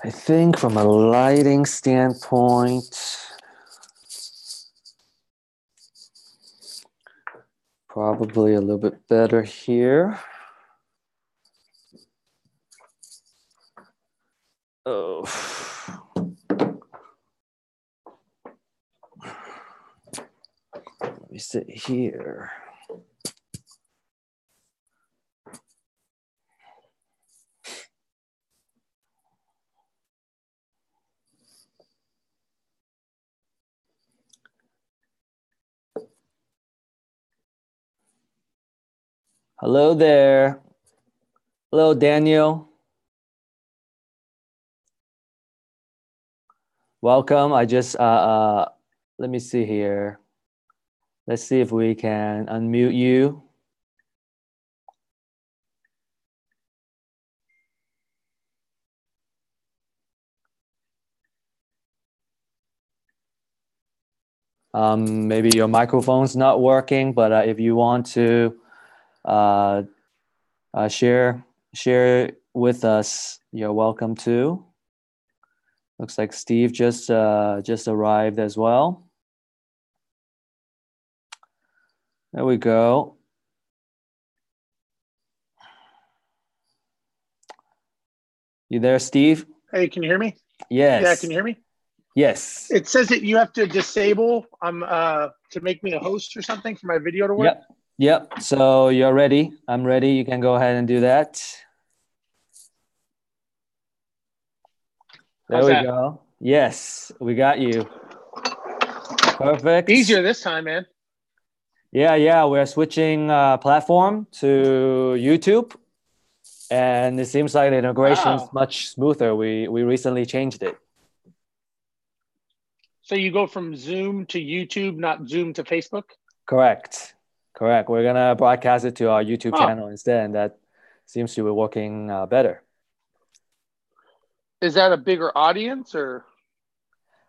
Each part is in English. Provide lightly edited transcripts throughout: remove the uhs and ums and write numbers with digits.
I think from a lighting standpoint, probably a little bit better here. Oh. Let me sit here. Hello there. Hello, Daniel. Welcome. I just, let me see here. Let's see if we can unmute you. Maybe your microphone's not working, but if you want to share with us, you're welcome to. Looks like Steve just arrived as well. There we go. You there, Steve? Hey, can you hear me? Yes. Yeah, can you hear me? Yes. It says that you have to disable to make me a host or something for my video to work. Yep. So you're ready. I'm ready. You can go ahead and do that. There we go. Yes, we got you. Perfect. Easier this time, man. Yeah. We're switching platform to YouTube, and it seems like the integration is much smoother. We recently changed it. So you go from Zoom to YouTube, not Zoom to Facebook? Correct. We're gonna broadcast it to our YouTube channel instead, and that seems to be working better. Is that a bigger audience or?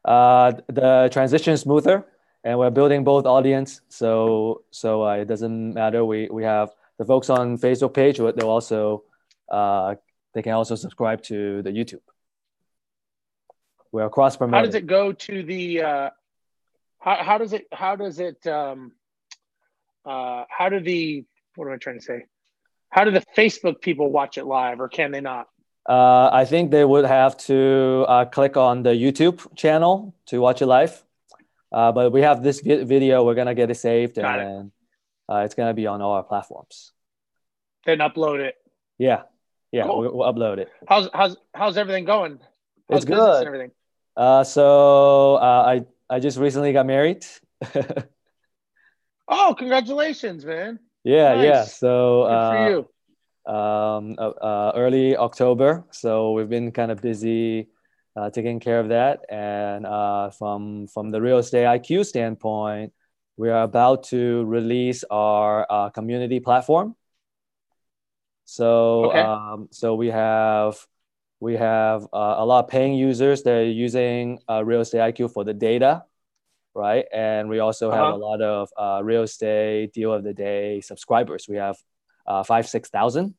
The transition is smoother, and we're building both audience, so it doesn't matter. We have the folks on Facebook page, but they'll also they can also subscribe to the YouTube. We're cross promoting. How does it go to the? How do the, what am I trying to say? How do the Facebook people watch it live, or can they not? I think they would have to click on the YouTube channel to watch it live. But we have this video. We're gonna get it saved, and it's gonna be on all our platforms. Then upload it. Yeah. Cool. We'll upload it. How's everything going? It's good. And everything? So I just recently got married. Oh, congratulations, man! Yeah, nice. Yeah. So good for you. Early October. So we've been kind of busy taking care of that. And from the Real Estate IQ standpoint, we are about to release our community platform. So so we have a lot of paying users that are using Real Estate IQ for the data, right? And we also have a lot of real estate deal of the day subscribers. We have 5,000-6,000.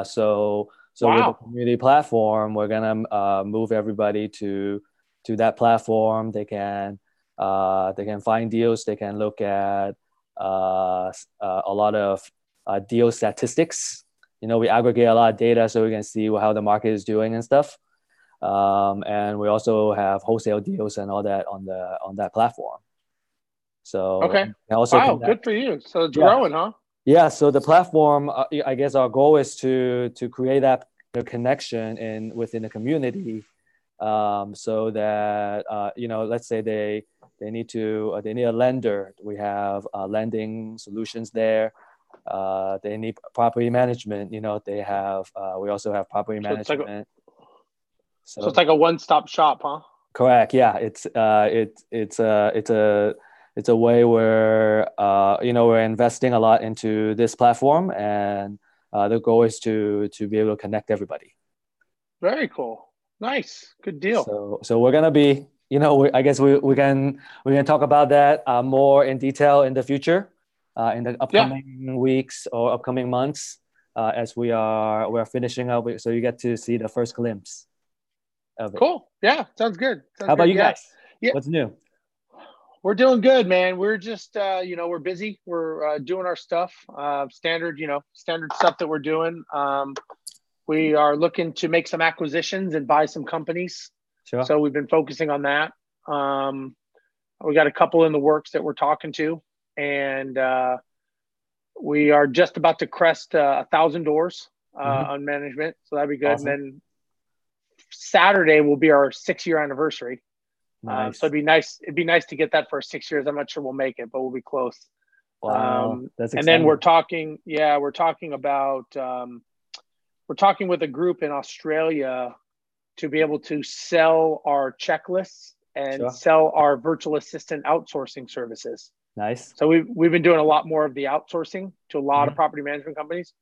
So with the community platform, we're gonna move everybody to that platform. They can find deals. They can look at a lot of deal statistics. You know, we aggregate a lot of data so we can see how the market is doing and stuff. And we also have wholesale deals and all that on that platform. So also good for you. So it's growing, huh? Yeah. So the platform, I guess our goal is to create that connection within the community, so that let's say they need a lender. We have lending solutions there. They need property management. They have. We also have property management. So it's like a one-stop shop, huh? Correct. Yeah. It's a way where we're investing a lot into this platform, and the goal is to be able to connect everybody. Very cool. Nice. Good deal. So we're gonna be, I guess we can talk about that more in detail in the future, in the upcoming weeks or upcoming months, as we're finishing up. So you get to see the first glimpse. of it. Cool. Yeah, sounds good. How about you Yeah. guys? Yeah. What's new? We're doing good, man. We're just, we're busy. We're doing our stuff, standard stuff that we're doing. We are looking to make some acquisitions and buy some companies. Sure. So we've been focusing on that. We got a couple in the works that we're talking to, and we are just about to crest 1,000 doors on management. So that'd be good. Awesome. And then Saturday will be our 6-year anniversary. Nice. So it'd be nice. It'd be nice to get that for 6 years. I'm not sure we'll make it, but we'll be close. Wow, that's exciting. And then we're talking. Yeah, we're talking about. We're talking with a group in Australia to be able to sell our checklists and sell our virtual assistant outsourcing services. Nice. So we've been doing a lot more of the outsourcing to a lot of property management companies.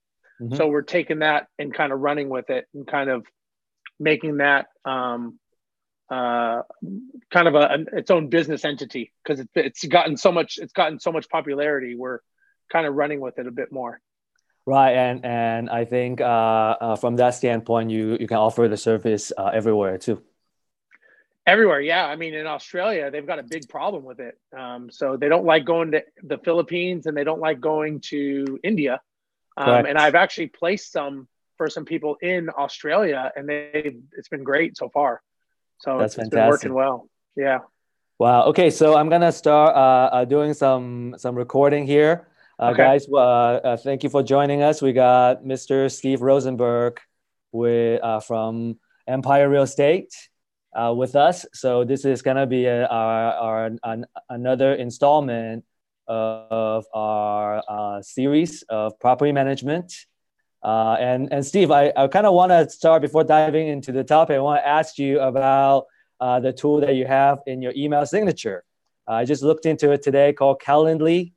So we're taking that and kind of running with it and kind of making that kind of its own business entity, because it's gotten so much popularity. We're kind of running with it a bit more. Right, and I think from that standpoint, you can offer the service everywhere too. Everywhere, yeah. I mean, in Australia, they've got a big problem with it. So they don't like going to the Philippines, and they don't like going to India. And I've actually placed for some people in Australia, and it's been great so far. So it's been working well. Yeah. Wow. Okay. So I'm going to start doing some recording here. Guys, thank you for joining us. We got Mr. Steve Rosenberg from Empire Real Estate with us. So this is going to be another installment of our series of property management. And Steve, I kind of want to start before diving into the topic. I want to ask you about the tool that you have in your email signature. I just looked into it today, called Calendly.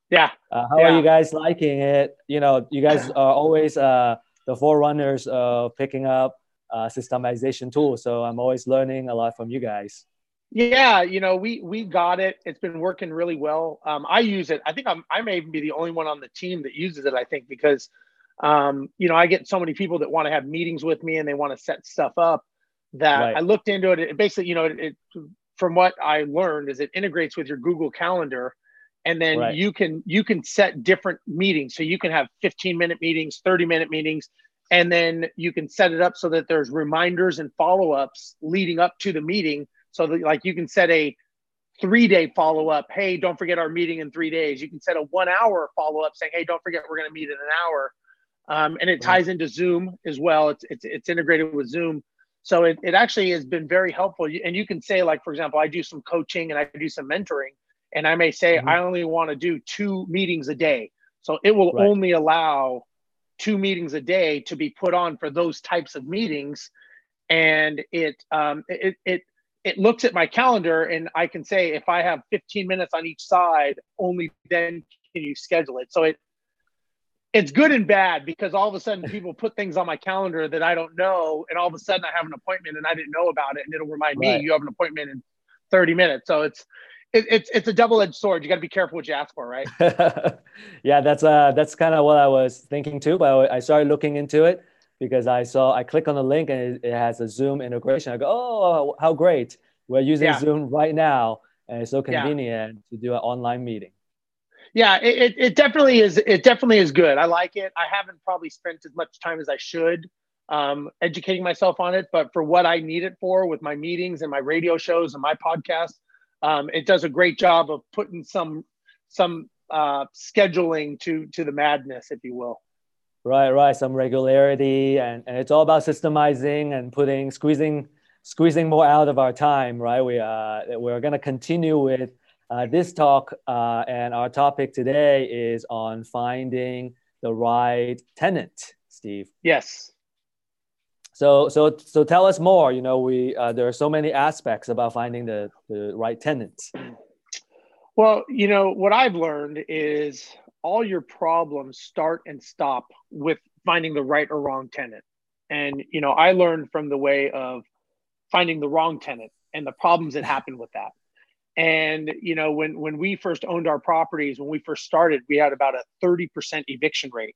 Yeah. How are you guys liking it? You know, you guys are always the forerunners of picking up systemization tools. So I'm always learning a lot from you guys. Yeah, we got it. It's been working really well. I use it. I think I may even be the only one on the team that uses it, I think, because I get so many people that want to have meetings with me and they want to set stuff up that I looked into it. It basically, from what I learned, is it integrates with your Google Calendar, and then you can set different meetings. So you can have 15-minute meetings, 30-minute meetings, and then you can set it up so that there's reminders and follow-ups leading up to the meeting. So that, like, you can set a 3-day follow-up. Hey, don't forget our meeting in 3 days. You can set a 1-hour follow-up saying, hey, don't forget we're going to meet in an hour. And it ties into Zoom as well. It's integrated with Zoom. So it actually has been very helpful. And you can say, like, for example, I do some coaching and I do some mentoring, and I may say, I only want to do 2 meetings a day. So it will only allow 2 meetings a day to be put on for those types of meetings. And it looks at my calendar, and I can say, if I have 15 minutes on each side, only then can you schedule it. So it's good and bad, because all of a sudden people put things on my calendar that I don't know, and all of a sudden I have an appointment and I didn't know about it, and it'll remind me you have an appointment in 30 minutes. So it's a double-edged sword. You got to be careful what you ask for, right? Yeah, that's kind of what I was thinking too. But I started looking into it because I click on the link and it has a Zoom integration. I go, oh, how great! We're using Zoom right now, and it's so convenient to do an online meeting. Yeah, it definitely is. It definitely is good. I like it. I haven't probably spent as much time as I should educating myself on it, but for what I need it for with my meetings and my radio shows and my podcast, it does a great job of putting some scheduling to the madness, if you will. Right. Some regularity, and it's all about systemizing and squeezing more out of our time. Right. We're going to continue with this talk, and our topic today is on finding the right tenant, Steve. Yes. So tell us more. There are so many aspects about finding the right tenant. Well, what I've learned is all your problems start and stop with finding the right or wrong tenant. And, I learned from the way of finding the wrong tenant and the problems that happen with that. And, when we first owned our properties, when we first started, we had about a 30% eviction rate.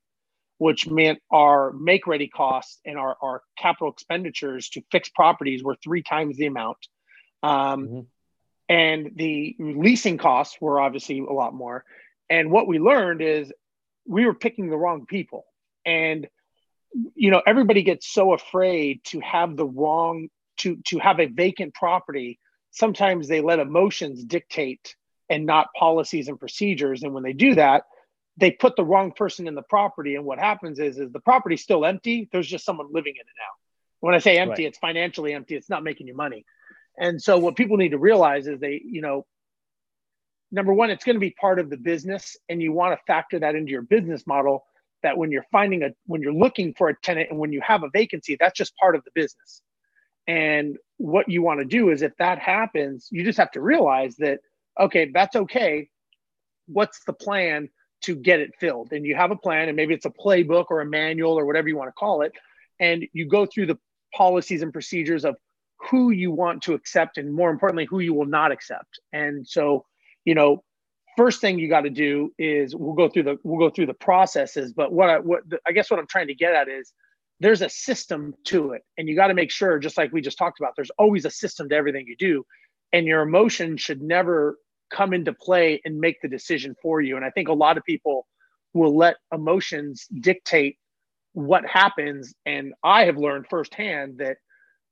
which meant our make-ready costs and our capital expenditures to fix properties were 3 times the amount. And the leasing costs were obviously a lot more. And what we learned is we were picking the wrong people. And, everybody gets so afraid to have to have a vacant property. Sometimes they let emotions dictate and not policies and procedures. And when they do that, they put the wrong person in the property. And what happens is the property's still empty. There's just someone living in it now. When I say empty, It's financially empty. It's not making you money. And so what people need to realize is number one, it's going to be part of the business, and you want to factor that into your business model, that when you're looking for a tenant and when you have a vacancy, that's just part of the business. And what you want to do is, if that happens, you just have to realize that, okay, that's okay. What's the plan to get it filled? And you have a plan, and maybe it's a playbook or a manual or whatever you want to call it. And you go through the policies and procedures of who you want to accept, and more importantly, who you will not accept. And so, first thing you got to do is we'll go through the processes. But I guess what I'm trying to get at is there's a system to it, and you got to make sure, just like we just talked about, there's always a system to everything you do, and your emotion should never come into play and make the decision for you. And I think a lot of people will let emotions dictate what happens. And I have learned firsthand that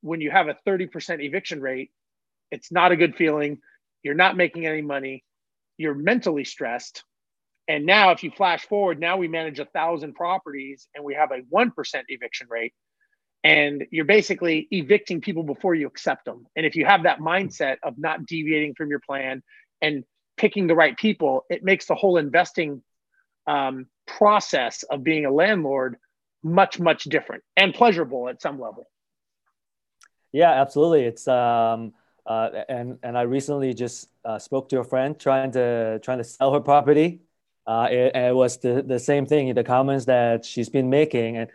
when you have a 30% eviction rate, it's not a good feeling. You're not making any money. You're mentally stressed. And now if you flash forward, now we manage 1,000 properties and we have a 1% eviction rate. And you're basically evicting people before you accept them. And if you have that mindset of not deviating from your plan and picking the right people, it makes the whole investing process of being a landlord much, much different and pleasurable at some level. Yeah, absolutely. It's and I recently just spoke to a friend trying to sell her property. It was the same thing, the comments that she's been making,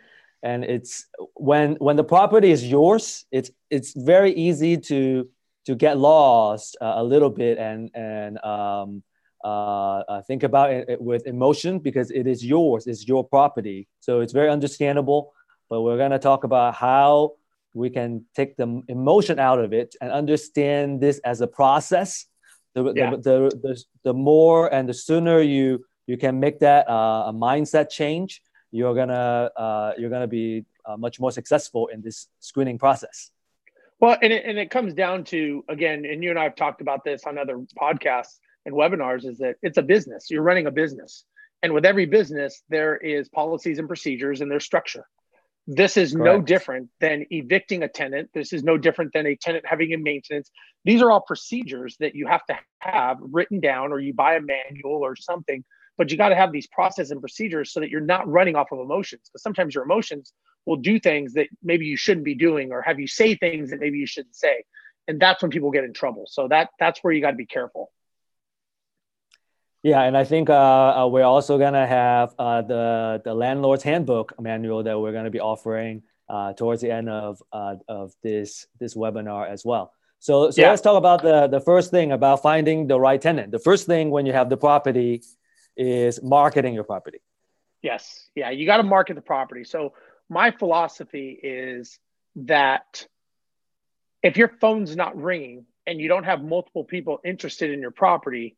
and it's when the property is yours, it's very easy to get lost a little bit and think about it with emotion, because it is yours, it's your property. So it's very understandable. But we're gonna talk about how we can take the emotion out of it and understand this as a process. The more and the sooner you can make that a mindset change, you're gonna be much more successful in this screening process. Well, and it comes down to, again, and you and I have talked about this on other podcasts and webinars, is that it's a business. You're running a business, and with every business, there is policies and procedures and there's structure. This is Correct. No different than evicting a tenant. This is no different than a tenant having a maintenance. These are all procedures that you have to have written down, or you buy a manual or something, but you got to have these processes and procedures so that you're not running off of emotions, because sometimes your emotions will do things that maybe you shouldn't be doing, or have you say things that maybe you shouldn't say. And that's when people get in trouble. So that's where you got to be careful. Yeah, and I think we're also gonna have the landlord's handbook manual that we're gonna be offering towards the end of this webinar as well. So let's talk about the first thing about finding the right tenant. The first thing when you have the property is marketing your property. Yes, yeah, you got to market the property. So my philosophy is that if your phone's not ringing and you don't have multiple people interested in your property,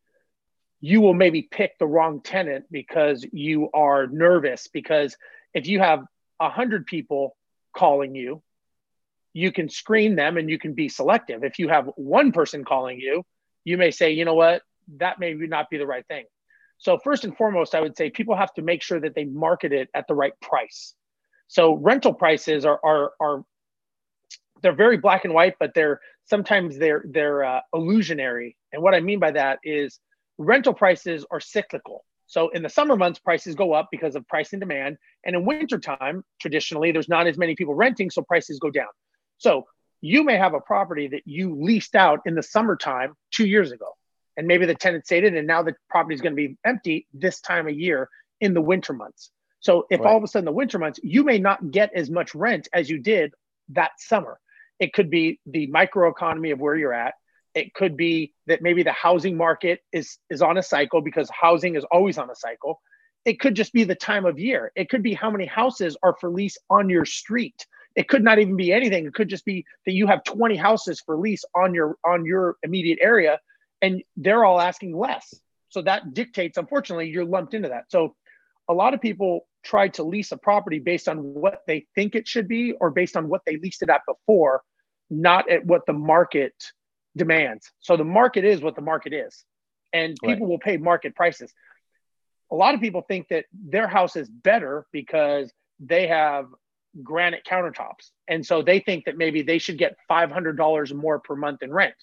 you will maybe pick the wrong tenant because you are nervous. Because if you have 100 people calling you, you can screen them and you can be selective. If you have one person calling you, you may say, you know what, that may not be the right thing. So first and foremost, I would say people have to make sure that they market it at the right price. So rental prices are they're very black and white, but they're illusionary. And what I mean by that is rental prices are cyclical. So in the summer months, prices go up because of price and demand. And in wintertime, traditionally, there's not as many people renting, so prices go down. So you may have a property that you leased out in the summertime 2 years ago, and maybe the tenant stayed in, and now the property is going to be empty this time of year in the winter months. So if all of a sudden the winter months, you may not get as much rent as you did that summer. It could be the microeconomy of where you're at. It could be that maybe the housing market is on a cycle, because housing is always on a cycle. it could just be the time of year. It could be how many houses are for lease on your street. It could not even be anything. It could just be that you have 20 houses for lease on your immediate area, and they're all asking less. So that dictates, unfortunately, you're lumped into that. So a lot of people try to lease a property based on what they think it should be or based on what they leased it at before, not at what the market demands. So the market is what the market is, and people will pay market prices. A lot of people think that their house is better because they have granite countertops. And so they think that maybe they should get $500 more per month in rent.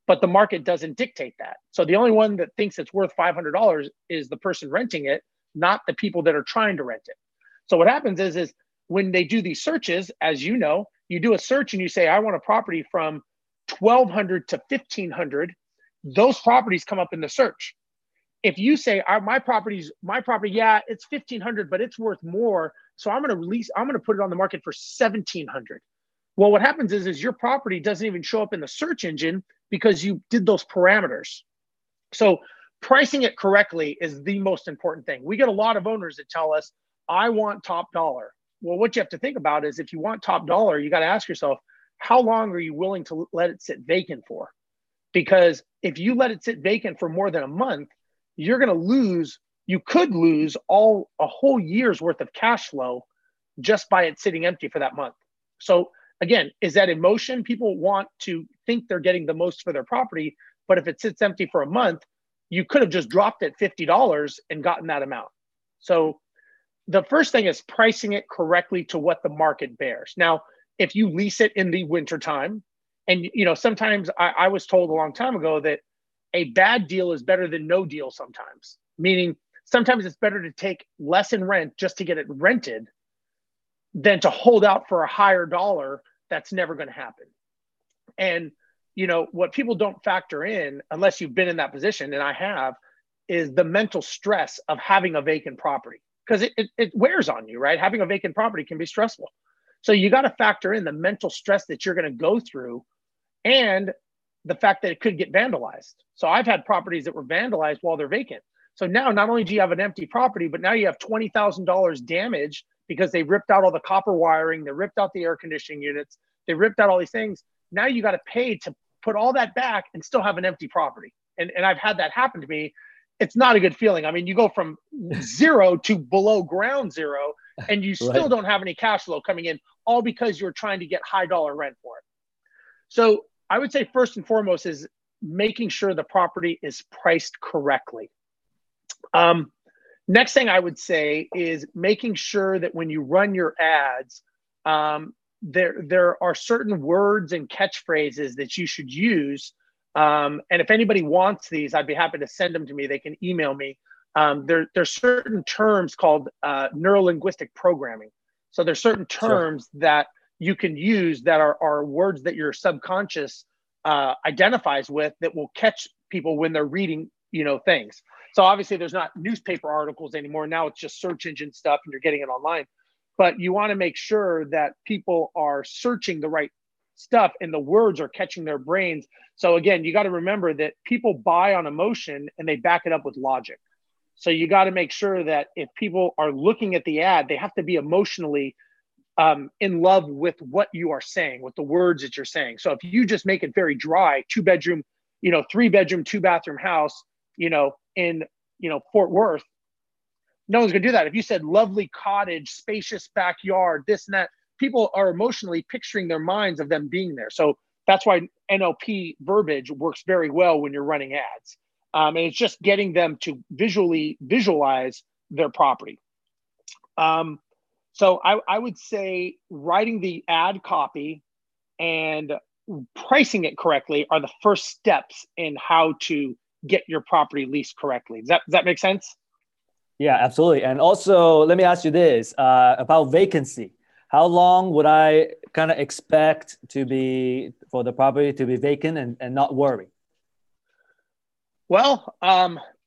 But the market doesn't dictate that. So the only one that thinks it's worth $500 is the person renting it, not the people that are trying to rent it. So what happens is when they do these searches, as you know, you do a search and you say, I want a property from 1,200 to 1,500, those properties come up in the search. If you say my property, yeah, it's 1,500, but it's worth more, so I'm going to put it on the market for 1,700. Well, what happens is your property doesn't even show up in the search engine because you did those parameters. So pricing it correctly is the most important thing. We get a lot of owners that tell us, I want top dollar. Well, what you have to think about is if you want top dollar, you got to ask yourself, how long are you willing to let it sit vacant for? Because if you let it sit vacant for more than a month, you could lose a whole year's worth of cash flow just by it sitting empty for that month. So again, is that emotion? People want to think they're getting the most for their property, but if it sits empty for a month, you could have just dropped it $50 and gotten that amount. So the first thing is pricing it correctly to what the market bears. Now, if you lease it in the wintertime, and sometimes I was told a long time ago that a bad deal is better than no deal sometimes, meaning sometimes it's better to take less in rent just to get it rented than to hold out for a higher dollar. That's never going to happen. And, what people don't factor in, unless you've been in that position, and I have, is the mental stress of having a vacant property, because it wears on you, right? Having a vacant property can be stressful. So you got to factor in the mental stress that you're going to go through and the fact that it could get vandalized. So I've had properties that were vandalized while they're vacant. So now not only do you have an empty property, but now you have $20,000 damage because they ripped out all the copper wiring, they ripped out the air conditioning units, they ripped out all these things. Now you got to pay to put all that back and still have an empty property. And I've had that happen to me. It's not a good feeling. I mean, you go from zero to below ground zero, and you still don't have any cash flow coming in, all because you're trying to get high dollar rent for it. So I would say first and foremost is making sure the property is priced correctly. Next thing I would say is making sure that when you run your ads, there are certain words and catchphrases that you should use. And if anybody wants these, I'd be happy to send them to me. They can email me. There's certain terms called neurolinguistic programming. So there's certain terms that you can use that are words that your subconscious identifies with that will catch people when they're reading, things. So obviously there's not newspaper articles anymore. Now it's just search engine stuff and you're getting it online. But you want to make sure that people are searching the right stuff and the words are catching their brains. So again, you got to remember that people buy on emotion and they back it up with logic. So you got to make sure that if people are looking at the ad, they have to be emotionally in love with what you are saying, with the words that you're saying. So if you just make it very dry, 2-bedroom, 3-bedroom, 2-bathroom house, in, Fort Worth, no one's gonna do that. If you said lovely cottage, spacious backyard, this and that, people are emotionally picturing their minds of them being there. So that's why NLP verbiage works very well when you're running ads. And it's just getting them to visualize their property. So I would say writing the ad copy and pricing it correctly are the first steps in how to get your property leased correctly. Does that make sense? Yeah, absolutely. And also, let me ask you this about vacancy. How long would I kind of expect for the property to be vacant and not worry? Well,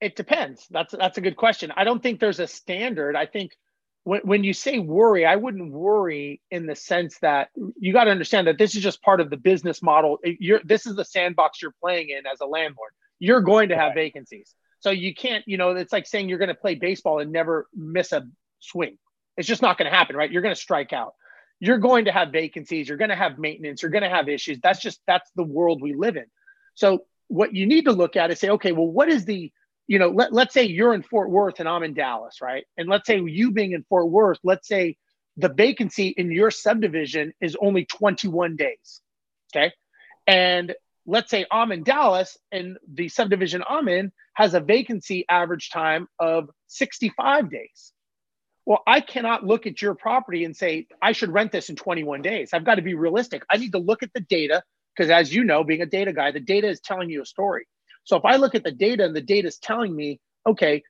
it depends. That's a good question. I don't think there's a standard. I think when you say worry, I wouldn't worry in the sense that you got to understand that this is just part of the business model. This is the sandbox you're playing in as a landlord. You're going to have vacancies. So you can't, it's like saying you're going to play baseball and never miss a swing. It's just not going to happen, right? You're going to strike out. You're going to have vacancies. You're going to have maintenance. You're going to have issues. That's the world we live in. So what you need to look at is say, okay, well, what is the, let's say you're in Fort Worth and I'm in Dallas, right? And let's say you being in Fort Worth, let's say the vacancy in your subdivision is only 21 days. Okay. And let's say I'm in Dallas and the subdivision I'm in has a vacancy average time of 65 days. Well, I cannot look at your property and say, I should rent this in 21 days. I've got to be realistic. I need to look at the data because, as you know, being a data guy, the data is telling you a story. So if I look at the data and the data is telling me, okay,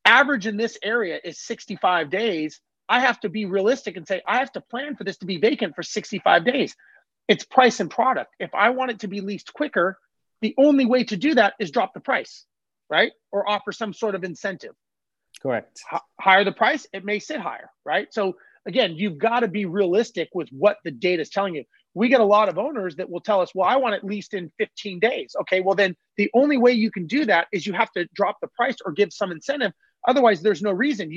average in this area is 65 days, I have to be realistic and say, I have to plan for this to be vacant for 65 days. It's price and product. If I want it to be leased quicker, the only way to do that is drop the price, right? Or offer some sort of incentive. Correct. Higher the price, it may sit higher, right? So again, you've got to be realistic with what the data is telling you. We get a lot of owners that will tell us, well, I want it leased in 15 days. Okay, well then the only way you can do that is you have to drop the price or give some incentive. Otherwise, there's no reason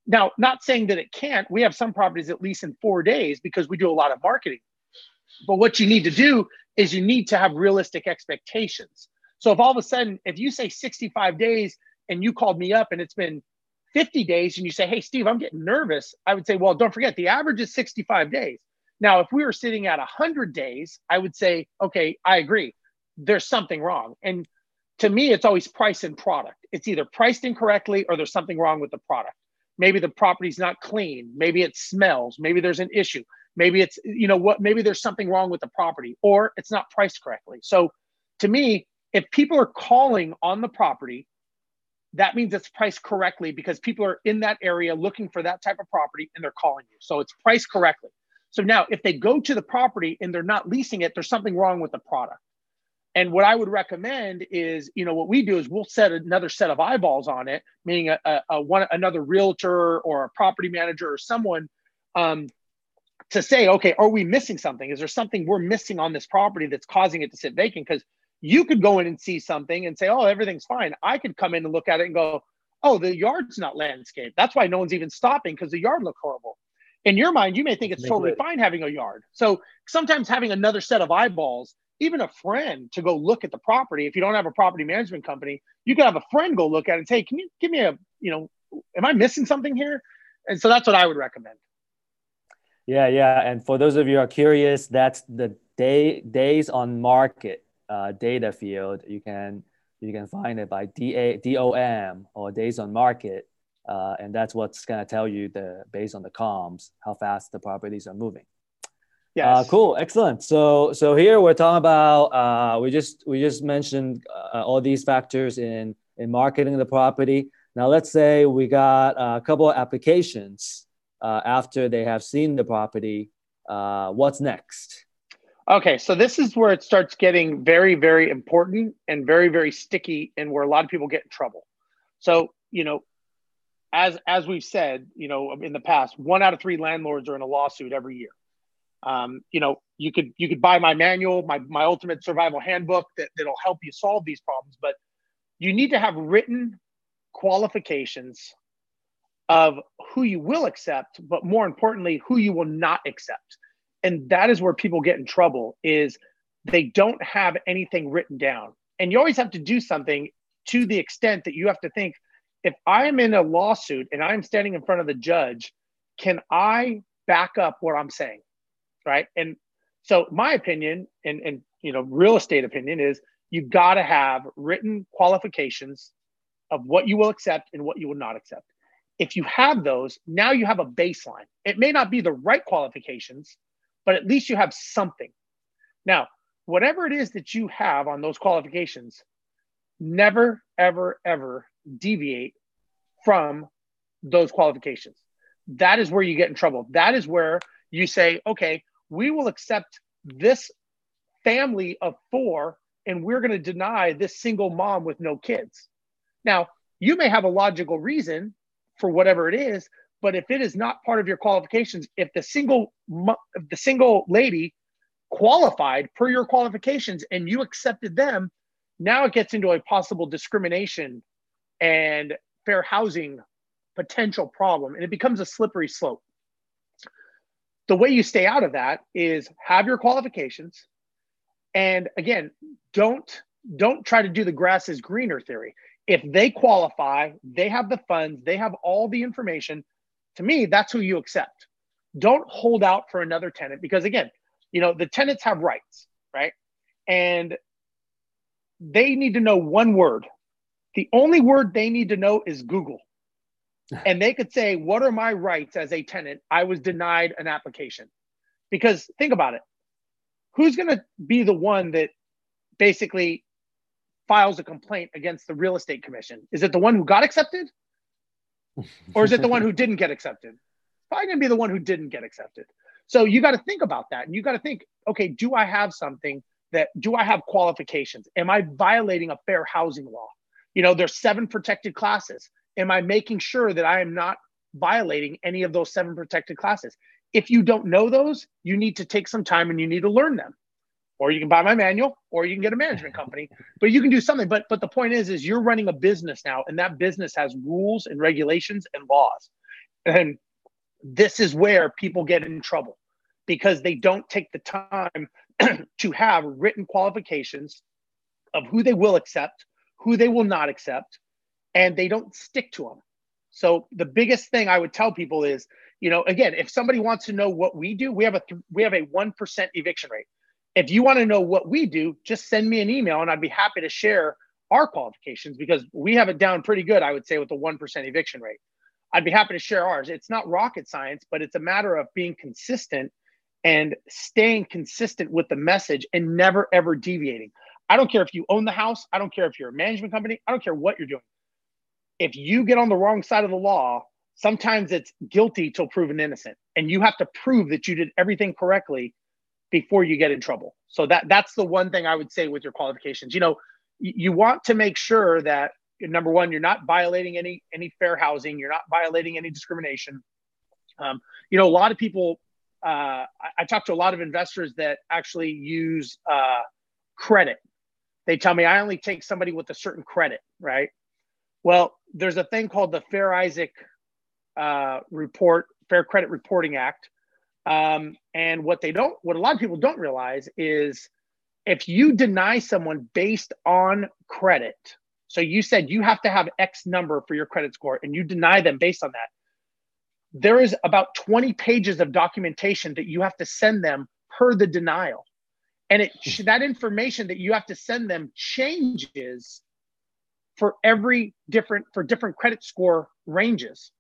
now, not saying that it can't. We have some properties at least in 4 days because we do a lot of marketing. But what you need to do is you need to have realistic expectations. So if all of a sudden, if you say 65 days and you called me up and it's been 50 days and you say, hey, Steve, I'm getting nervous, I would say, well, don't forget, the average is 65 days. Now, if we were sitting at 100 days, I would say, okay, I agree. There's something wrong. And to me, it's always price and product. It's either priced incorrectly or there's something wrong with the product. Maybe the property's not clean. Maybe it smells. Maybe there's an issue. Maybe it's, maybe there's something wrong with the property or it's not priced correctly. So to me, if people are calling on the property, that means it's priced correctly because people are in that area looking for that type of property and they're calling you. So it's priced correctly. So now if they go to the property and they're not leasing it, there's something wrong with the product. And what I would recommend is, what we do is we'll set another set of eyeballs on it, meaning another realtor or a property manager or someone to say, okay, are we missing something? Is there something we're missing on this property that's causing it to sit vacant? Because you could go in and see something and say, oh, everything's fine. I could come in and look at it and go, oh, the yard's not landscaped. That's why no one's even stopping because the yard looked horrible. In your mind, you may think it's totally fine having a yard. So sometimes having another set of eyeballs, even a friend to go look at the property. If you don't have a property management company, you can have a friend go look at it and say, can you give me am I missing something here? And so that's what I would recommend. Yeah. And for those of you who are curious, that's the days on market data field. You can find it by DOM or days on market. And that's what's going to tell you based on the comms, how fast the properties are moving. Yes. Cool. Excellent. So here we're talking about, we just mentioned all these factors in marketing the property. Now, let's say we got a couple of applications after they have seen the property. What's next? Okay. So this is where it starts getting very, very important and very, very sticky and where a lot of people get in trouble. So, as we've said, in the past, 1 out of 3 landlords are in a lawsuit every year. You could buy my manual, my ultimate survival handbook that'll help you solve these problems, but you need to have written qualifications of who you will accept, but more importantly, who you will not accept. And that is where people get in trouble is they don't have anything written down. And you always have to do something to the extent that you have to think, if I am in a lawsuit and I'm standing in front of the judge, can I back up what I'm saying? Right. And so my opinion and real estate opinion is you've got to have written qualifications of what you will accept and what you will not accept. If you have those, now you have a baseline. It may not be the right qualifications, but at least you have something. Now, whatever it is that you have on those qualifications, never, ever, ever deviate from those qualifications. That is where you get in trouble. That is where you say, okay, we will accept this family of 4 and we're going to deny this single mom with no kids. Now, you may have a logical reason for whatever it is, but if it is not part of your qualifications, if the single lady qualified per your qualifications and you accepted them, now it gets into a possible discrimination and fair housing potential problem, and it becomes a slippery slope. The way you stay out of that is have your qualifications. And again, don't try to do the grass is greener theory. If they qualify, they have the funds, they have all the information, to me, that's who you accept. Don't hold out for another tenant because, again, the tenants have rights, right? And they need to know one word. The only word they need to know is Google. And they could say, what are my rights as a tenant? I was denied an application. Because think about it. Who's going to be the one that basically files a complaint against the real estate commission? Is it the one who got accepted? Or is it the one who didn't get accepted? It's probably going to be the one who didn't get accepted. So you got to think about that. And you got to think, okay, do I have qualifications? Am I violating a fair housing law? There's 7 protected classes. Am I making sure that I am not violating any of those 7 protected classes? If you don't know those, you need to take some time and you need to learn them. Or you can buy my manual, or you can get a management company, but you can do something. But the point is you're running a business now, and that business has rules and regulations and laws. And this is where people get in trouble because they don't take the time to have written qualifications of who they will accept, who they will not accept, and they don't stick to them. So the biggest thing I would tell people is, again, if somebody wants to know what we do, we have a 1% eviction rate. If you want to know what we do, just send me an email and I'd be happy to share our qualifications because we have it down pretty good, I would say, with the 1% eviction rate. I'd be happy to share ours. It's not rocket science, but it's a matter of being consistent and staying consistent with the message and never, ever deviating. I don't care if you own the house. I don't care if you're a management company. I don't care what you're doing. If you get on the wrong side of the law, sometimes it's guilty till proven innocent. And you have to prove that you did everything correctly before you get in trouble. So that's the one thing I would say with your qualifications. You want to make sure that, number one, you're not violating any fair housing. You're not violating any discrimination. A lot of people, I talk to a lot of investors that actually use credit. They tell me, I only take somebody with a certain credit, right? Well, there's a thing called the Fair Credit Reporting Act. And what a lot of people don't realize is if you deny someone based on credit, so you said you have to have X number for your credit score and you deny them based on that, there is about 20 pages of documentation that you have to send them per the denial. And that information that you have to send them changes for different credit score ranges.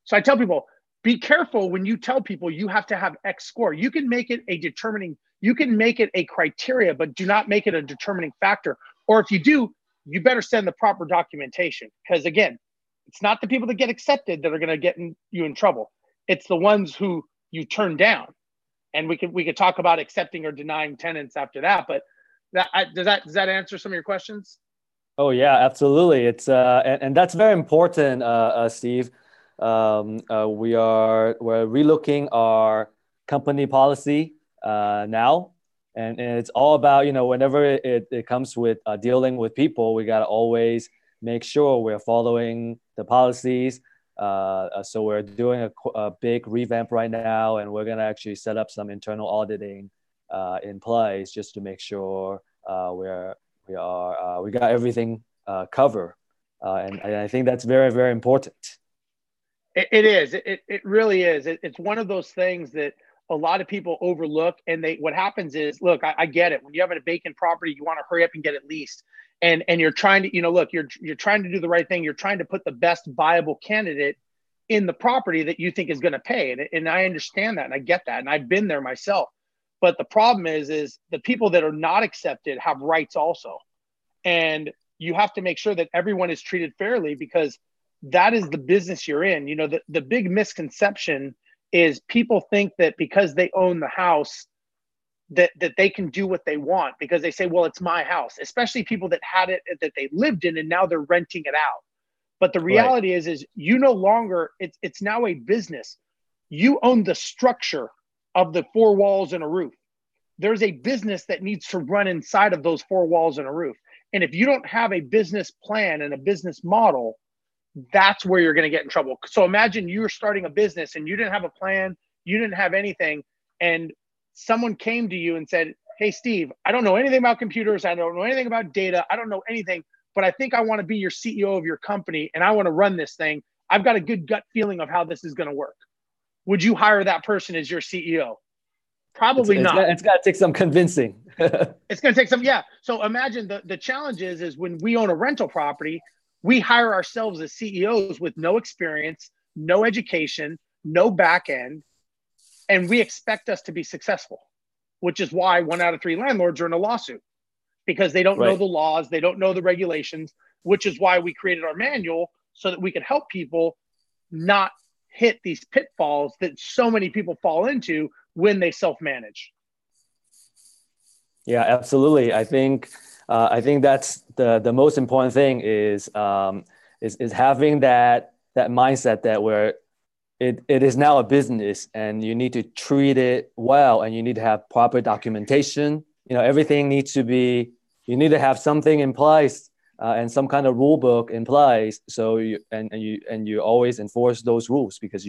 So I tell people, be careful when you tell people you have to have X score. You can make it a criteria, but do not make it a determining factor. Or if you do, you better send the proper documentation. Because again, it's not the people that get accepted that are going to get you in trouble. It's the ones who you turn down. And we could talk about accepting or denying tenants after that. But does that answer some of your questions? Oh yeah, absolutely. It's and that's very important, Steve. We're relooking our company policy now, and it's all about, whenever it comes with dealing with people, we got to always make sure we're following the policies. So we're doing a big revamp right now, and we're going to actually set up some internal auditing in place just to make sure we got everything covered. And I think that's very, very important. It is. It really is. It's one of those things that a lot of people overlook. And what happens is, look, I get it. When you have a vacant property, you want to hurry up and get it leased. And you're trying to, look, you're trying to do the right thing. You're trying to put the best viable candidate in the property that you think is going to pay. And I understand that, and I get that. And I've been there myself. But the problem is the people that are not accepted have rights also. And you have to make sure that everyone is treated fairly, because that is the business you're in. The big misconception is people think that because they own the house, that they can do what they want, because they say, well, it's my house, especially people that had it, that they lived in, and now they're renting it out. But the reality is you no longer, it's now a business. You own the structure of the 4 walls and a roof. There's a business that needs to run inside of those 4 walls and a roof. And if you don't have a business plan and a business model, that's where you're going to get in trouble. So imagine you were starting a business and you didn't have a plan, you didn't have anything, and someone came to you and said, hey, Steve, I don't know anything about computers. I don't know anything about data. I don't know anything, but I think I want to be your CEO of your company and I want to run this thing. I've got a good gut feeling of how this is going to work. Would you hire that person as your CEO? Probably not. It's got to take some convincing. It's going to take some, yeah. So imagine the challenge is when we own a rental property, we hire ourselves as CEOs with no experience, no education, no back end, and we expect us to be successful, which is why 1 out of 3 landlords are in a lawsuit, because they don't know the laws, they don't know the regulations, which is why we created our manual so that we could help people not hit these pitfalls that so many people fall into when they self-manage. Yeah, absolutely. I think that's the most important thing is having that mindset that where it is now a business and you need to treat it well and you need to have proper documentation. Everything needs to be, you need to have something in place and some kind of rule book in place. So you always enforce those rules, because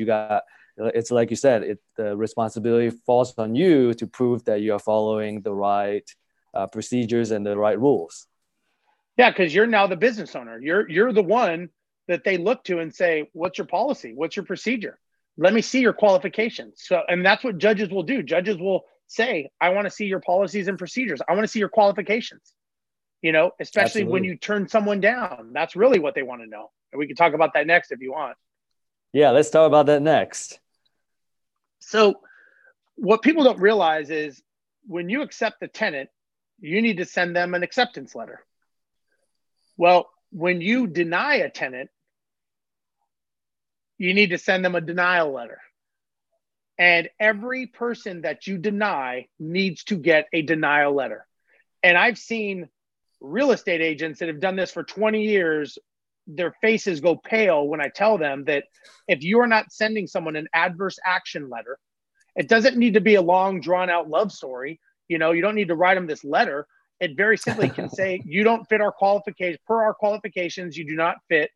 it's like you said, the responsibility falls on you to prove that you are following the right procedures and the right rules. Yeah, because you're now the business owner. You're the one that they look to and say, what's your policy? What's your procedure? Let me see your qualifications. So, and that's what judges will do. Judges will say, I want to see your policies and procedures. I want to see your qualifications, especially Absolutely. when you turn someone down. That's really what they want to know. And we can talk about that next if you want. Yeah, let's talk about that next. So what people don't realize is when you accept a tenant, you need to send them an acceptance letter. Well, when you deny a tenant, you need to send them a denial letter. And every person that you deny needs to get a denial letter. And I've seen real estate agents that have done this for 20 years, their faces go pale when I tell them that if you are not sending someone an adverse action letter, it doesn't need to be a long, drawn out love story. You don't need to write them this letter. It very simply can say, you don't fit our qualifications. Per our qualifications, you do not fit.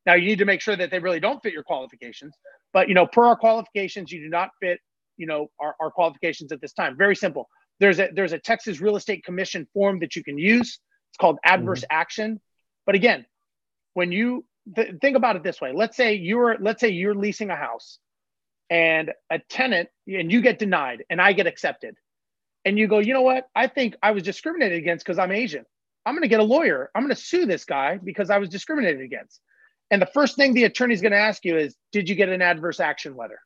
Now, you need to make sure that they really don't fit your qualifications. But, per our qualifications, you do not fit, our qualifications at this time. Very simple. There's a Texas Real Estate Commission form that you can use. It's called adverse action. But again, when you think about it this way, let's say you're leasing a house and a tenant, and you get denied and I get accepted. And you go, you know what? I think I was discriminated against because I'm Asian. I'm going to get a lawyer. I'm going to sue this guy because I was discriminated against. And the first thing the attorney is going to ask you is, did you get an adverse action letter?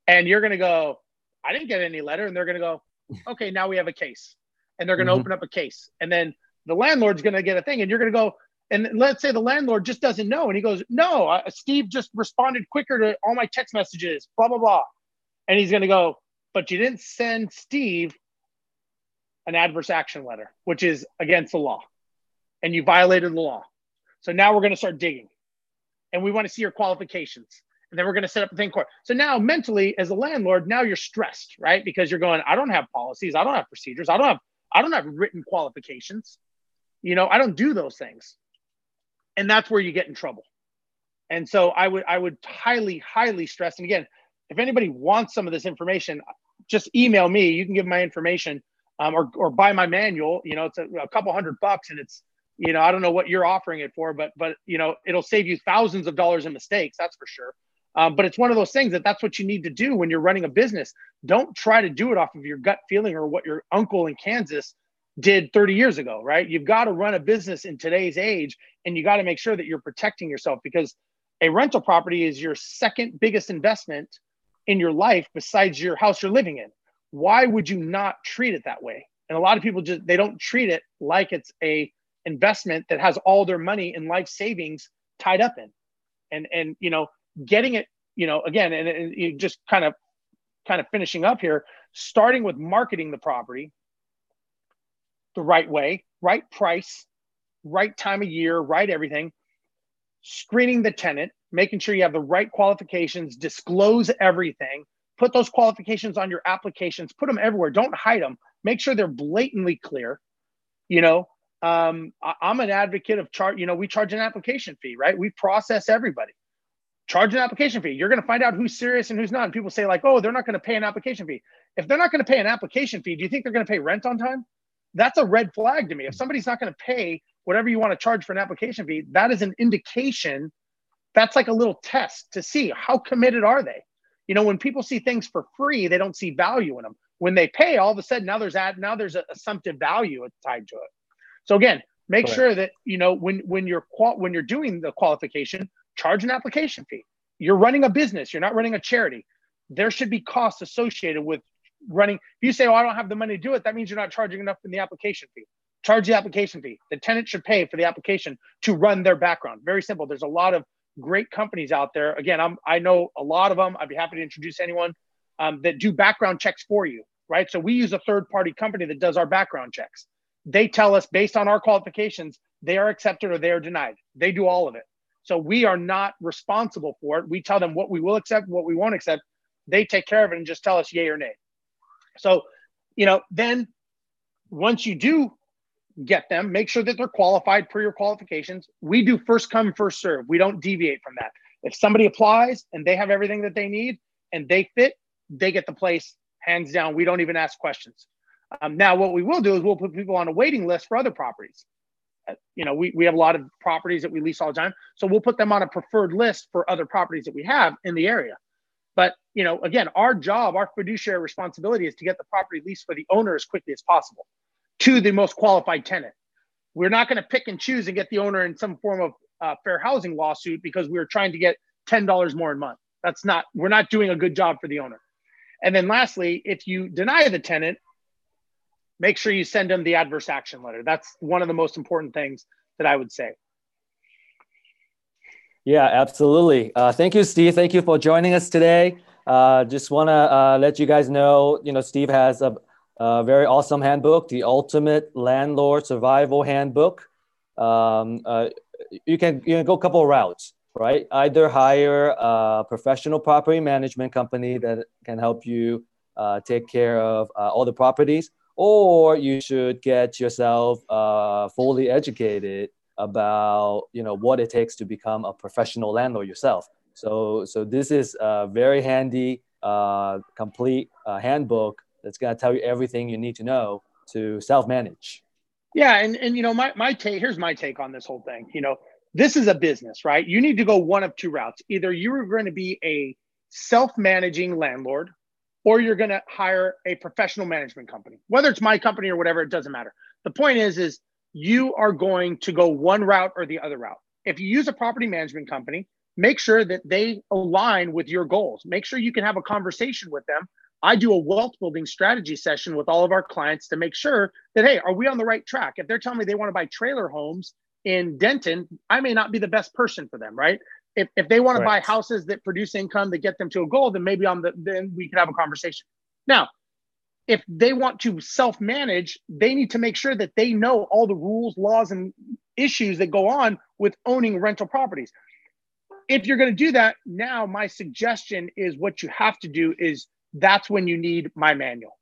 And you're going to go, I didn't get any letter. And they're going to go, okay, now we have a case. And they're going to open up a case. And then the landlord's going to get a thing. And you're going to go, and let's say the landlord just doesn't know. And he goes, no, Steve just responded quicker to all my text messages, blah, blah, blah. And he's going to go, but you didn't send Steve an adverse action letter, which is against the law. And you violated the law. So now we're going to start digging. And we want to see your qualifications. And then we're going to set up a thing court. So now mentally, as a landlord, now you're stressed, right? Because you're going, I don't have policies. I don't have procedures. I don't have written qualifications. I don't do those things. And that's where you get in trouble. And so I would highly, highly stress. And again, if anybody wants some of this information, just email me. You can give my information or buy my manual. It's a couple $100 and it's, I don't know what you're offering it for, but it'll save you thousands of dollars in mistakes. That's for sure. But it's one of those things that's what you need to do when you're running a business. Don't try to do it off of your gut feeling or what your uncle in Kansas did 30 years ago, right? You've got to run a business in today's age, and you got to make sure that you're protecting yourself, because a rental property is your second biggest investment in your life besides your house you're living in. Why would you not treat it that way? And a lot of people they don't treat it like it's a investment that has all their money and life savings tied up in. And getting it, again, and you just kind of finishing up here, starting with marketing the property the right way, right price, right time of year, right everything, screening the tenant, making sure you have the right qualifications, disclose everything, put those qualifications on your applications, put them everywhere, don't hide them, make sure they're blatantly clear. You know, I'm an advocate of we charge an application fee, right? We process everybody. Charge an application fee. You're going to find out who's serious and who's not. And people say like, oh, they're not going to pay an application fee. If they're not going to pay an application fee, do you think they're going to pay rent on time? That's a red flag to me. If somebody's not going to pay whatever you want to charge for an application fee, that is an indication. That's like a little test to see how committed are they. You know, when people see things for free, they don't see value in them. When they pay, all of a sudden now there's a assumptive value tied to it. So again, make sure that, you know, when you're doing the qualification, charge an application fee. You're running a business. You're not running a charity. There should be costs associated with running. If you say, oh, I don't have the money to do it, that means you're not charging enough in the application fee. Charge the application fee. The tenant should pay for the application to run their background. Very simple. There's a lot of great companies out there. Again, I know a lot of them. I'd be happy to introduce anyone that do background checks for you, right? So we use a third-party company that does our background checks. They tell us based on our qualifications, they are accepted or they are denied. They do all of it. So we are not responsible for it. We tell them what we will accept, what we won't accept. They take care of it and just tell us yay or nay. So, you know, then once you do get them, make sure that they're qualified per your qualifications. We do first come, first serve. We don't deviate from that. If somebody applies and they have everything that they need and they fit, they get the place hands down. We don't even ask questions. Now, what we will do is we'll put people on a waiting list for other properties. You know, we have a lot of properties that we lease all the time. So we'll put them on a preferred list for other properties that we have in the area. But, you know, again, our job, our fiduciary responsibility is to get the property leased for the owner as quickly as possible to the most qualified tenant. We're not going to pick and choose and get the owner in some form of fair housing lawsuit because we're trying to get $10 more a month. We're not doing a good job for the owner. And then lastly, if you deny the tenant, make sure you send them the adverse action letter. That's one of the most important things that I would say. Yeah, absolutely. Thank you, Steve. Thank you for joining us today. Just want to let you guys know, you know, Steve has a very awesome handbook, the Ultimate Landlord Survival Handbook. You can go a couple of routes, right? Either hire a professional property management company that can help you take care of all the properties, or you should get yourself fully educated about, you know, what it takes to become a professional landlord yourself. So this is a very handy, complete handbook that's going to tell you everything you need to know to self-manage. Yeah, and you know, here's my take on this whole thing. You know, this is a business, right? You need to go one of two routes. Either you're going to be a self-managing landlord, or you're going to hire a professional management company. Whether it's my company or whatever, it doesn't matter. The point is you are going to go one route or the other route. If you use a property management company, make sure that they align with your goals. Make sure you can have a conversation with them. I do a wealth building strategy session with all of our clients to make sure that, hey, are we on the right track? If they're telling me they want to buy trailer homes in Denton, I may not be the best person for them, right? If they want to buy houses that produce income that get them to a goal, then maybe then we can have a conversation. Now, if they want to self-manage, they need to make sure that they know all the rules, laws, and issues that go on with owning rental properties. If you're going to do that, now my suggestion is what you have to do is that's when you need my manual,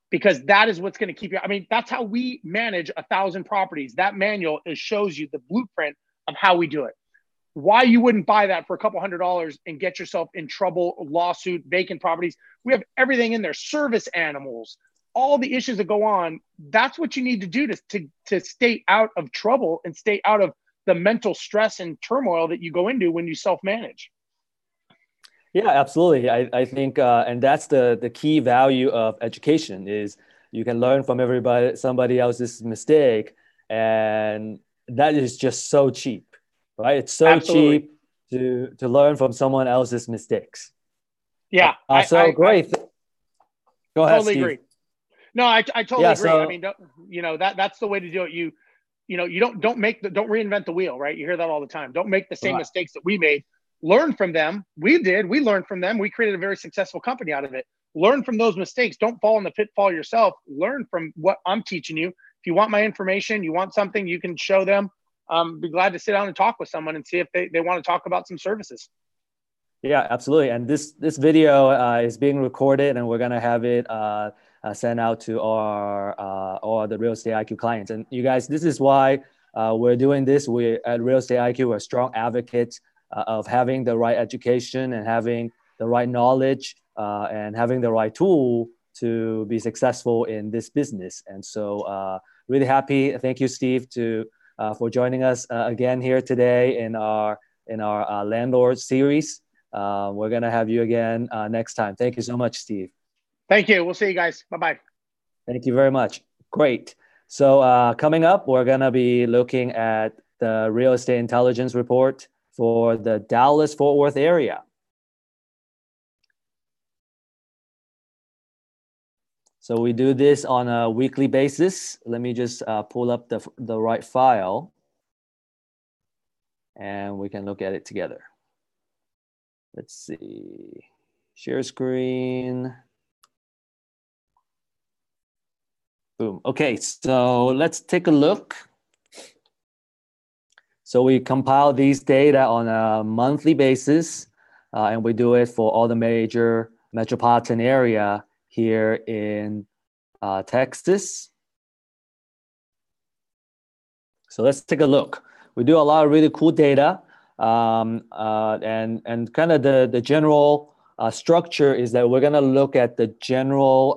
because that is what's going to keep you. I mean, that's how we manage 1,000 properties. That manual shows you the blueprint of how we do it. Why you wouldn't buy that for a couple $100s and get yourself in trouble, lawsuit, vacant properties. We have everything in there, service animals, all the issues that go on. That's what you need to do to stay out of trouble and stay out of the mental stress and turmoil that you go into when you self-manage. Yeah, absolutely. I think, and that's the key value of education is you can learn from somebody else's mistake, and that is just so cheap. Right? It's so cheap to learn from someone else's mistakes. Yeah. Great. Go ahead, totally Steve. Agree. No, I totally agree. I mean, you know, that's the way to do it. You know, you don't reinvent the wheel, right? You hear that all the time. Don't make the same mistakes that we made. Learn from them. We learned from them. We created a very successful company out of it. Learn from those mistakes. Don't fall in the pitfall yourself. Learn from what I'm teaching you. If you want my information, you want something, you can show them. Be glad to sit down and talk with someone and see if they want to talk about some services. Yeah, absolutely. And this video is being recorded, and we're going to have it send out to all the Real Estate IQ clients. And you guys, this is why we're doing this. We at Real Estate IQ, we're strong advocates of having the right education and having the right knowledge and having the right tool to be successful in this business. And so really happy. Thank you, Steve, for joining us again here today in our landlord series. We're going to have you again next time. Thank you so much, Steve. Thank you. We'll see you guys. Bye-bye. Thank you very much. Great. So coming up, we're going to be looking at the real estate intelligence report for the Dallas-Fort Worth area. So we do this on a weekly basis. Let me just pull up the right file and we can look at it together. Let's see, share screen. Boom. Okay, so let's take a look. So we compile these data on a monthly basis and we do it for all the major metropolitan area here in Texas. So let's take a look. We do a lot of really cool data and kind of the general structure is that we're gonna look at the general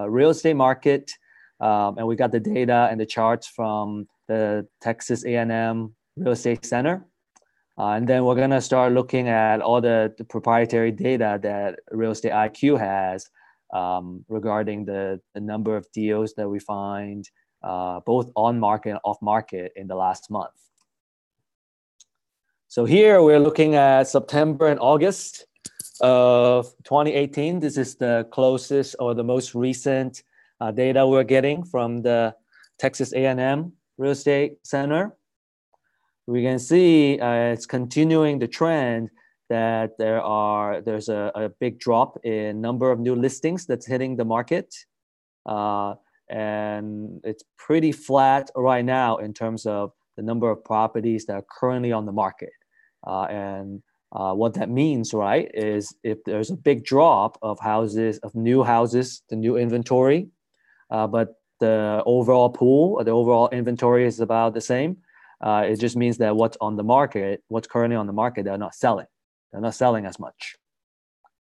real estate market and we got the data and the charts from the Texas A&M Real Estate Center. And then we're gonna start looking at all the proprietary data that Real Estate IQ has regarding the number of deals that we find both on market and off market in the last month. So here we're looking at September and August of 2018. This is the closest or the most recent data we're getting from the Texas A&M Real Estate Center. We can see it's continuing the trend that there's a big drop in number of new listings that's hitting the market. And it's pretty flat right now in terms of the number of properties that are currently on the market. What that means, right, is if there's a big drop of new houses, the new inventory, but the overall pool or the overall inventory is about the same, it just means that what's currently on the market, they're not selling. They're not selling as much.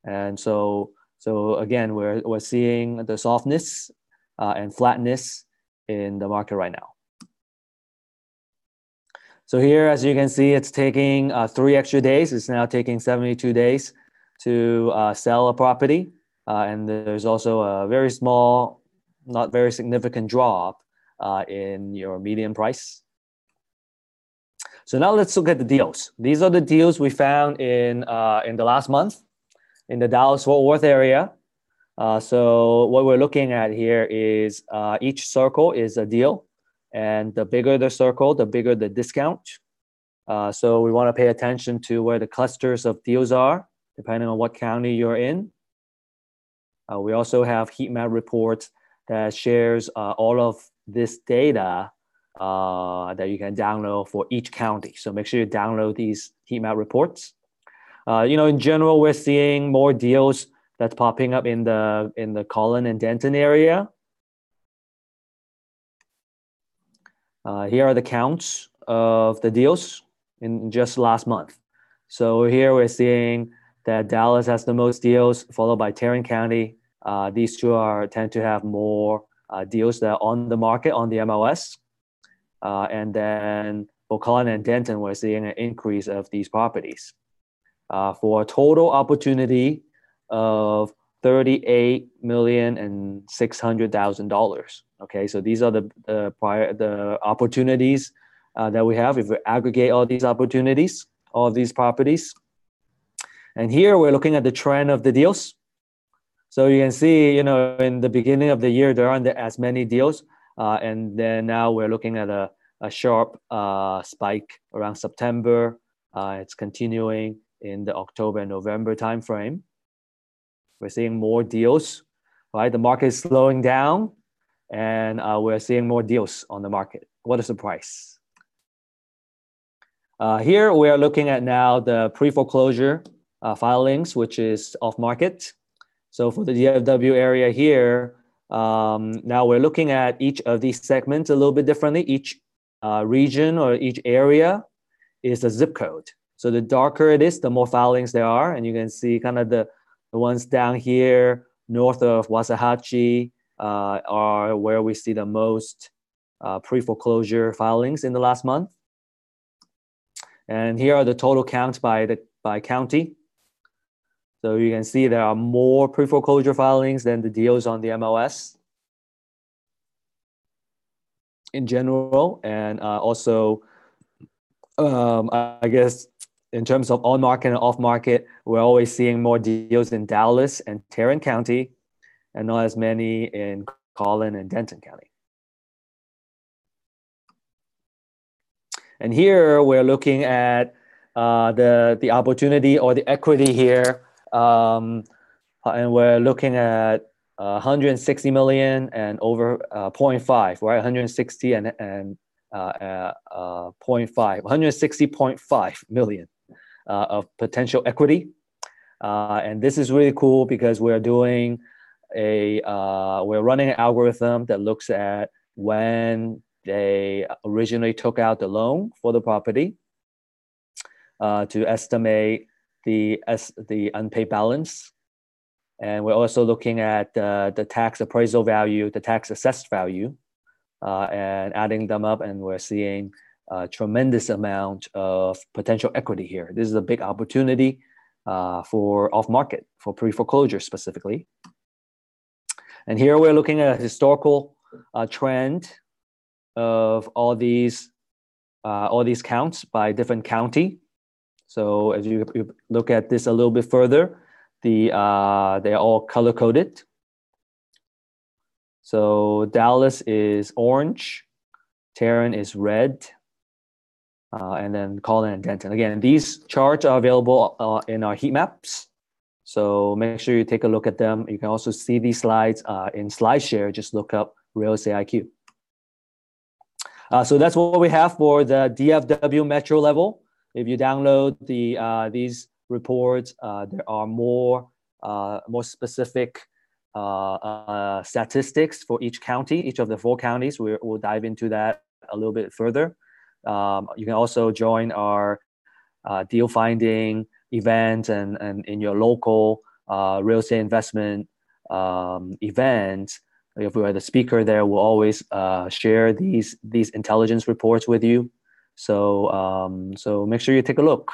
And so again, we're seeing the softness and flatness in the market right now. So here, as you can see, it's taking 3 extra days. It's now taking 72 days to sell a property. And there's also a very small, not very significant drop in your median price. So now let's look at the deals. These are the deals we found in the last month in the Dallas-Fort Worth area. So what we're looking at here is each circle is a deal. And the bigger the circle, the bigger the discount. So we want to pay attention to where the clusters of deals are, depending on what county you're in. We also have heat map reports that shares all of this data that you can download for each county. So make sure you download these heat map reports. In general, we're seeing more deals that's popping up in the Collin and Denton area. Here are the counts of the deals in just last month. So here we're seeing that Dallas has the most deals, followed by Tarrant County. These two tend to have more deals that are on the market on the MLS. And then for Collin and Denton, we're seeing an increase of these properties for a total opportunity of $38,600,000. Okay, so these are the opportunities that we have if we aggregate all these opportunities, all of these properties. And here we're looking at the trend of the deals. So you can see, in the beginning of the year, there aren't as many deals. And then now we're looking at a sharp spike around September. It's continuing in the October and November timeframe. We're seeing more deals, right? The market is slowing down and we're seeing more deals on the market. What is the price? Here we are looking at now the pre-foreclosure filings, which is off market. So for the DFW area here, Now we're looking at each of these segments a little bit differently. Each region or each area is a zip code. So the darker it is, the more filings there are. And you can see kind of the ones down here north of Waxahachie are where we see the most pre-foreclosure filings in the last month. And here are the total counts by county. So you can see there are more pre-foreclosure filings than the deals on the MLS in general. And also, I guess in terms of on-market and off-market, we're always seeing more deals in Dallas and Tarrant County and not as many in Collin and Denton County. And here we're looking at the opportunity or the equity here. And we're looking at 160 million and over 0.5, right? 160 and 0.5, 160.5 million of potential equity. And this is really cool because we're doing we're running an algorithm that looks at when they originally took out the loan for the property to estimate the unpaid balance. And we're also looking at the tax appraisal value, the tax assessed value, and adding them up, and we're seeing a tremendous amount of potential equity here. This is a big opportunity for off-market, for pre-foreclosure specifically. And here we're looking at a historical trend of all these counts by different county. So as you look at this a little bit further, they're all color coded. So Dallas is orange, Tarrant is red, and then Collin and Denton. Again, these charts are available in our heat maps. So make sure you take a look at them. You can also see these slides in SlideShare. Just look up Real Estate IQ. So that's what we have for the DFW metro level. If you download these reports, there are more specific statistics for each county, each of the 4 counties. We'll dive into that a little bit further. You can also join our deal finding event and in your local real estate investment event. If we are the speaker there, we'll always share these intelligence reports with you. So make sure you take a look.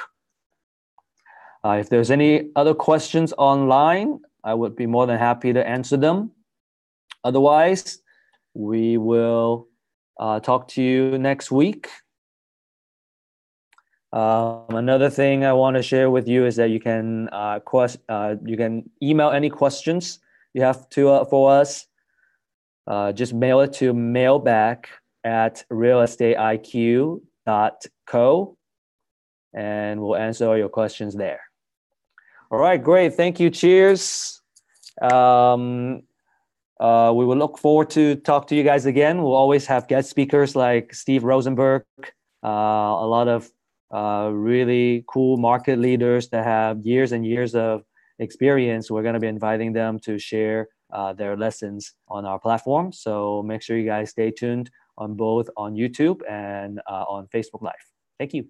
If there's any other questions online, I would be more than happy to answer them. Otherwise, we will talk to you next week. Another thing I want to share with you is that you can email any questions you have for us. Just mail it to mailback@realestateiq.co, and we'll answer all your questions there. All right, great. Thank you. Cheers. We will look forward to talk to you guys again. We'll always have guest speakers like Steve Rosenberg, a lot of really cool market leaders that have years and years of experience. We're going to be inviting them to share their lessons on our platform. So make sure you guys stay tuned on both on YouTube and on Facebook Live. Thank you.